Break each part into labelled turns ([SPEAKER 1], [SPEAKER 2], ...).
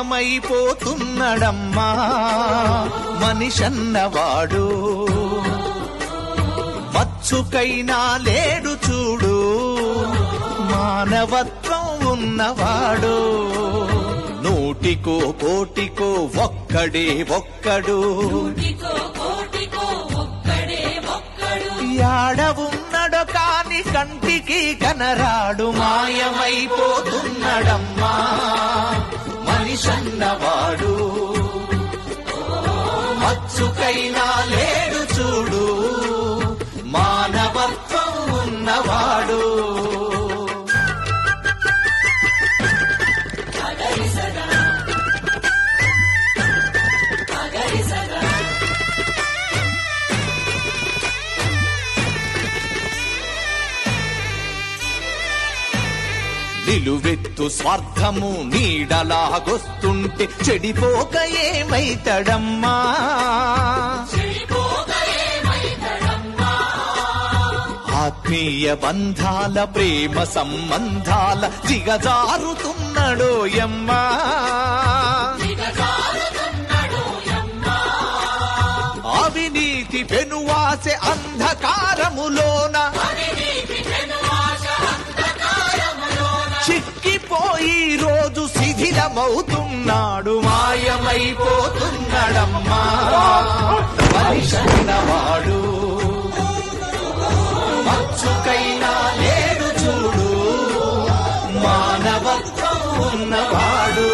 [SPEAKER 1] మాయమైపోతున్నడమ్మా మనిషన్నవాడు. మచ్చుకైనా లేడు చూడు మానవత్వం ఉన్నవాడు. నూటికో కోటికో ఒక్కడే ఒక్కడు, యాడ ఉన్నడో కాని కంటికి కనరాడు. మాయమైపోతున్నడమ్మా మనిషన్నవాడు. మచ్చుకైనా లేడు చూడు మానవత్వం ఉన్నవాడు. నిలువెత్తు స్వార్థము నీడలాగొస్తుంటే చెడిపోక ఏమైతడమ్మా. ఆత్మీయ బంధాల ప్రేమ సంబంధాల దిగజారుతున్నడోయమ్మా. అవినీతి పెనువాసె అంధకారములోన చిక్కిపోయి రోజు శిథిలమవుతున్నాడు. మాయమైపోతున్నాడమ్మా మనిషన్నవాడు. మచ్చుకైనా లేడు చూడు మానవత్వం ఉన్నవాడు.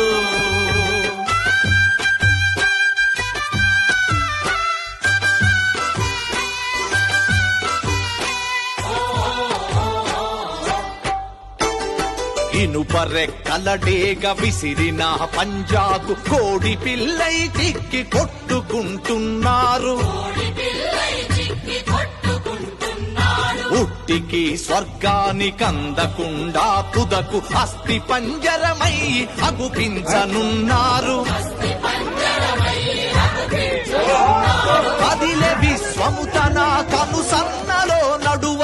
[SPEAKER 1] ఇనుపరెక్కలడేగ విసిరిన పంజాకు కోడి పిల్లై చిక్కి కొట్టుకుంటున్నారు. ఉట్టికి స్వర్గానికందకుండా తుదకు అస్థి పంజరమై అగుపించనున్నారు. కదిలే విశ్వము తన కనుసన్నలో నడువ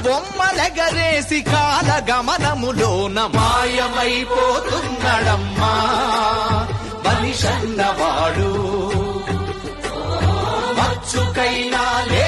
[SPEAKER 1] బొమ్మలెగరేసి కాల గమనములోన మాయమైపోతున్నడమ్మా మనిషన్నవాడు. మచ్చుకైనా లే